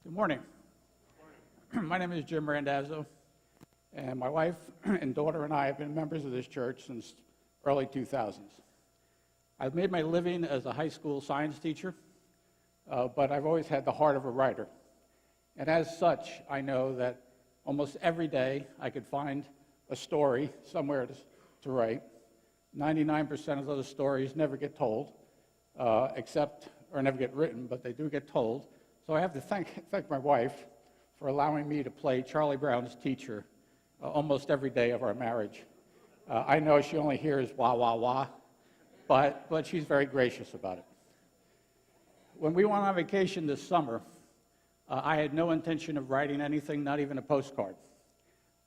Good morning. My name is Jim Randazzo, and my wife and daughter and I have been members of this church since early 2000s. I've made my living as a high school science teacher, but I've always had the heart of a writer. And as such, I know that almost every day I could find a story somewhere to write. 99% of those stories never get told, or never get written, but they do get told. So I have to thank my wife for allowing me to play Charlie Brown's teacher almost every day of our marriage. I know she only hears wah, wah, wah, but she's very gracious about it. When we went on vacation this summer, I had no intention of writing anything, not even a postcard.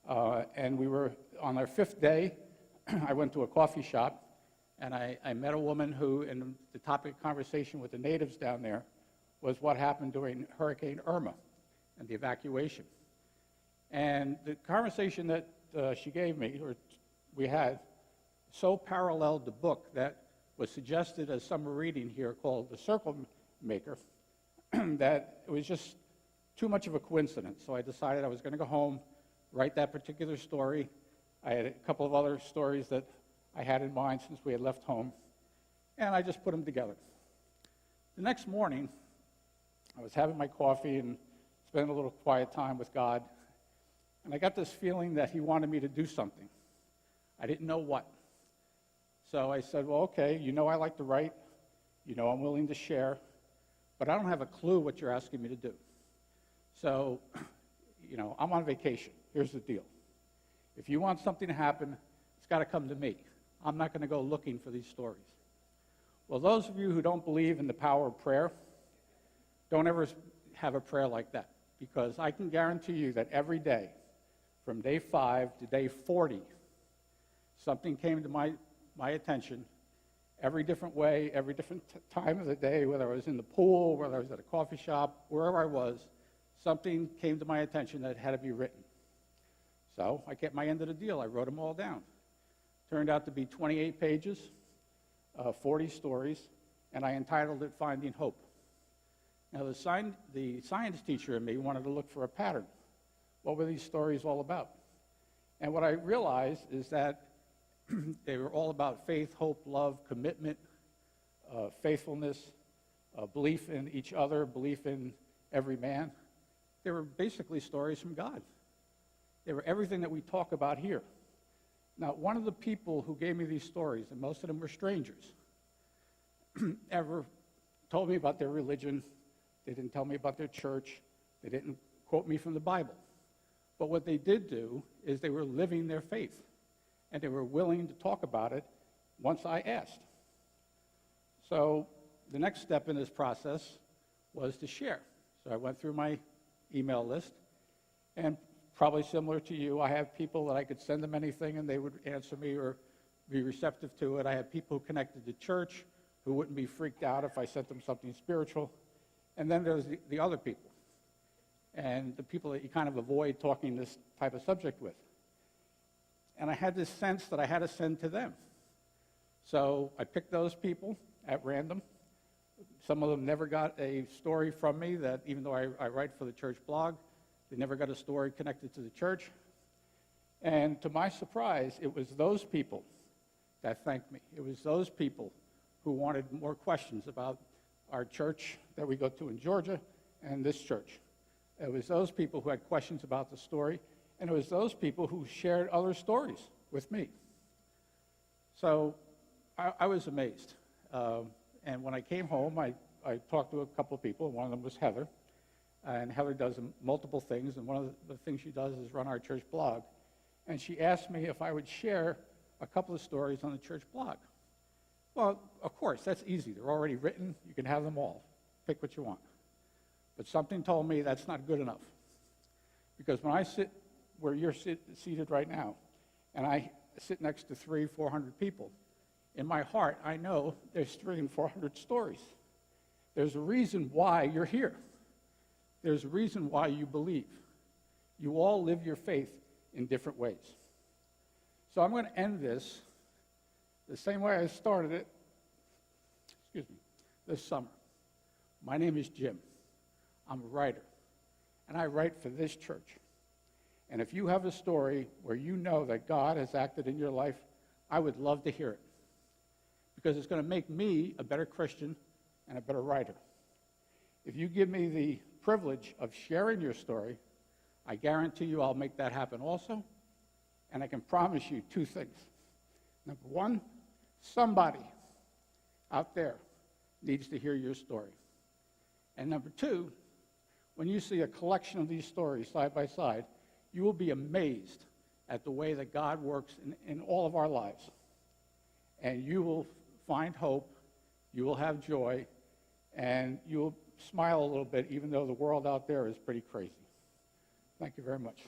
And we were on our fifth day. I went to a coffee shop, and I met a woman who, in the topic of conversation with the natives down there, was what happened during Hurricane Irma and the evacuation. And the conversation that she gave me, or we had, so paralleled the book that was suggested as summer reading here called The Circle Maker, that it was just too much of a coincidence. So I decided I was going to go home, write that particular story. I had a couple of other stories that I had in mind since we had left home, and I just put them together. The next morning, I was having my coffee and spending a little quiet time with God, and I got this feeling that He wanted me to do something. I didn't know what. So I said, well, okay, you know I like to write, you know I'm willing to share, but I don't have a clue what you're asking me to do. So, I'm on vacation. Here's the deal. If you want something to happen, it's got to come to me. I'm not going to go looking for these stories. Well, those of you who don't believe in the power of prayer, don't ever have a prayer like that, because I can guarantee you that every day, from day 5 to day 40, something came to my attention every different way, every different time of the day, whether I was in the pool, whether I was at a coffee shop, wherever I was, something came to my attention that had to be written. So I get my end of the deal. I wrote them all down. Turned out to be 28 pages, 40 stories, and I entitled it Finding Hope. Now, the science teacher in me wanted to look for a pattern. What were these stories all about? And what I realized is that they were all about faith, hope, love, commitment, faithfulness, belief in each other, belief in every man. They were basically stories from God. They were everything that we talk about here. Now, one of the people who gave me these stories, and most of them were strangers, ever told me about their religion. They didn't tell me about their church. They didn't quote me from the Bible. But what they did do is they were living their faith, and they were willing to talk about it once I asked. So the next step in this process was to share. So I went through my email list, and probably similar to you, I have people that I could send them anything, and they would answer me or be receptive to it. I have people who connected to church who wouldn't be freaked out if I sent them something spiritual. And then there's the other people, and the people that you kind of avoid talking this type of subject with. And I had this sense that I had to send to them. So I picked those people at random. Some of them never got a story from me, that even though I write for the church blog, they never got a story connected to the church. And to my surprise, it was those people that thanked me. It was those people who wanted more questions about our church that we go to in Georgia and this church. It was those people who had questions about the story, and it was those people who shared other stories with me. So I was amazed. And when I came home, I talked to a couple of people. One of them was Heather. And Heather does multiple things, and one of the things she does is run our church blog. And she asked me if I would share a couple of stories on the church blog. Well, of course, that's easy. They're already written. You can have them all. Pick what you want. But something told me that's not good enough. Because when I sit where you're seated right now, and I sit next to 300-400 people, in my heart, I know there's 300 and 400 stories. There's a reason why you're here. There's a reason why you believe. You all live your faith in different ways. So I'm going to end this the same way I started it, this summer. My name is Jim. I'm a writer. and I write for this church. And if you have a story where you know that God has acted in your life, I would love to hear it, because it's going to make me a better Christian and a better writer. If you give me the privilege of sharing your story, I guarantee you I'll make that happen also, and I can promise you two things. Number one, somebody out there needs to hear your story. And number two, when you see a collection of these stories side by side, you will be amazed at the way that God works in all of our lives. And you will find hope, you will have joy, and you will smile a little bit, even though the world out there is pretty crazy. Thank you very much.